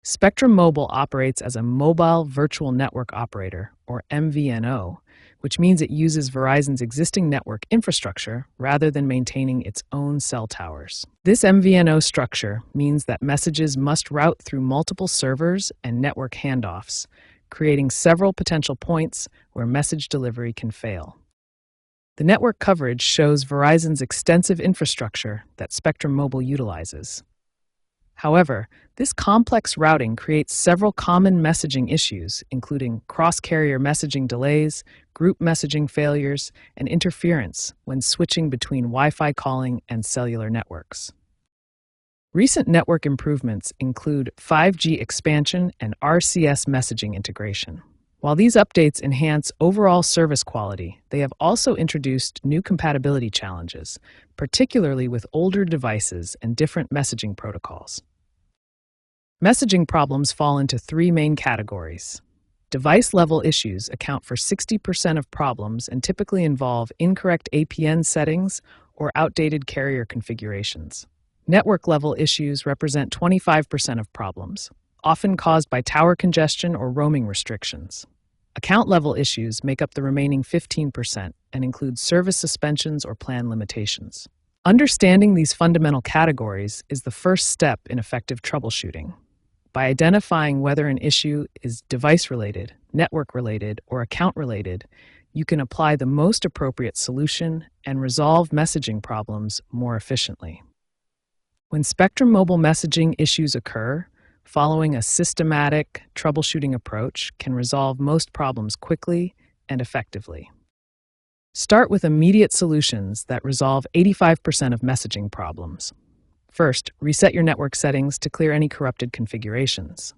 Spectrum Mobile operates as a mobile virtual network operator, or MVNO, which means it uses Verizon's existing network infrastructure rather than maintaining its own cell towers. This MVNO structure means that messages must route through multiple servers and network handoffs, creating several potential points where message delivery can fail. The network coverage shows Verizon's extensive infrastructure that Spectrum Mobile utilizes. However, this complex routing creates several common messaging issues, including cross-carrier messaging delays, group messaging failures, and interference when switching between Wi-Fi calling and cellular networks. Recent network improvements include 5G expansion and RCS messaging integration. While these updates enhance overall service quality, they have also introduced new compatibility challenges, particularly with older devices and different messaging protocols. Messaging problems fall into three main categories. Device-level issues account for 60% of problems and typically involve incorrect APN settings or outdated carrier configurations. Network-level issues represent 25% of problems, often caused by tower congestion or roaming restrictions. Account-level issues make up the remaining 15% and include service suspensions or plan limitations. Understanding these fundamental categories is the first step in effective troubleshooting. By identifying whether an issue is device-related, network-related, or account-related, you can apply the most appropriate solution and resolve messaging problems more efficiently. When Spectrum Mobile messaging issues occur, following a systematic troubleshooting approach can resolve most problems quickly and effectively. Start with immediate solutions that resolve 85% of messaging problems. First, reset your network settings to clear any corrupted configurations.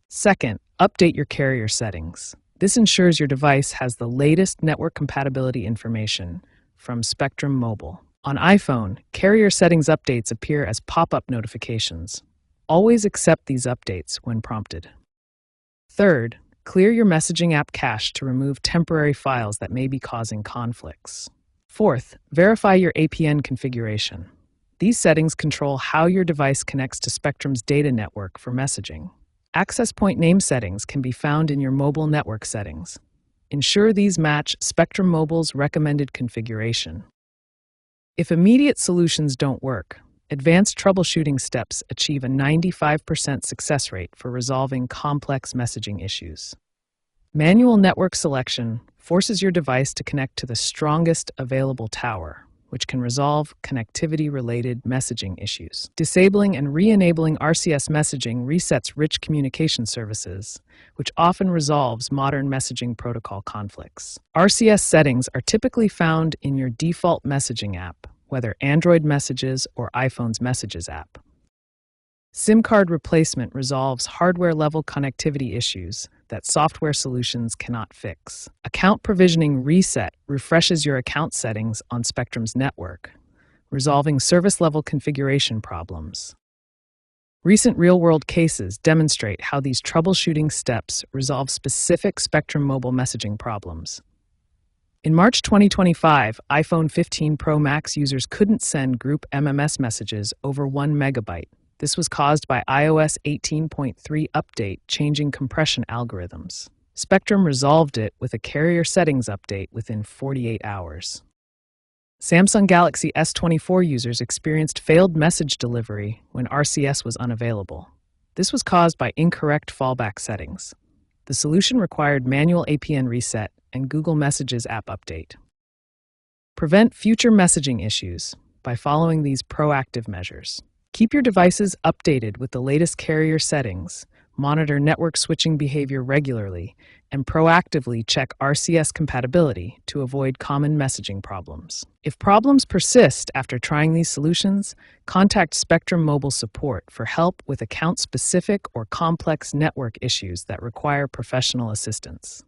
Second, update your carrier settings. This ensures your device has the latest network compatibility information from Spectrum Mobile. On iPhone, carrier settings updates appear as pop-up notifications. Always accept these updates when prompted. Third, clear your messaging app cache to remove temporary files that may be causing conflicts. Fourth, verify your APN configuration. These settings control how your device connects to Spectrum's data network for messaging. Access point name settings can be found in your mobile network settings. Ensure these match Spectrum Mobile's recommended configuration. If immediate solutions don't work, advanced troubleshooting steps achieve a 95% success rate for resolving complex messaging issues. Manual network selection forces your device to connect to the strongest available tower, which can resolve connectivity-related messaging issues. Disabling and re-enabling RCS messaging resets rich communication services, which often resolves modern messaging protocol conflicts. RCS settings are typically found in your default messaging app, whether Android Messages or iPhone's Messages app. SIM card replacement resolves hardware-level connectivity issues that software solutions cannot fix. Account provisioning reset refreshes your account settings on Spectrum's network, resolving service-level configuration problems. Recent real-world cases demonstrate how these troubleshooting steps resolve specific Spectrum Mobile messaging problems. In March 2025, iPhone 15 Pro Max users couldn't send group MMS messages over 1 megabyte. This was caused by iOS 18.3 update changing compression algorithms. Spectrum resolved it with a carrier settings update within 48 hours. Samsung Galaxy S24 users experienced failed message delivery when RCS was unavailable. This was caused by incorrect fallback settings. The solution required manual APN reset and Google Messages app update. Prevent future messaging issues by following these proactive measures. Keep your devices updated with the latest carrier settings, monitor network switching behavior regularly, and proactively check RCS compatibility to avoid common messaging problems. If problems persist after trying these solutions, contact Spectrum Mobile support for help with account-specific or complex network issues that require professional assistance.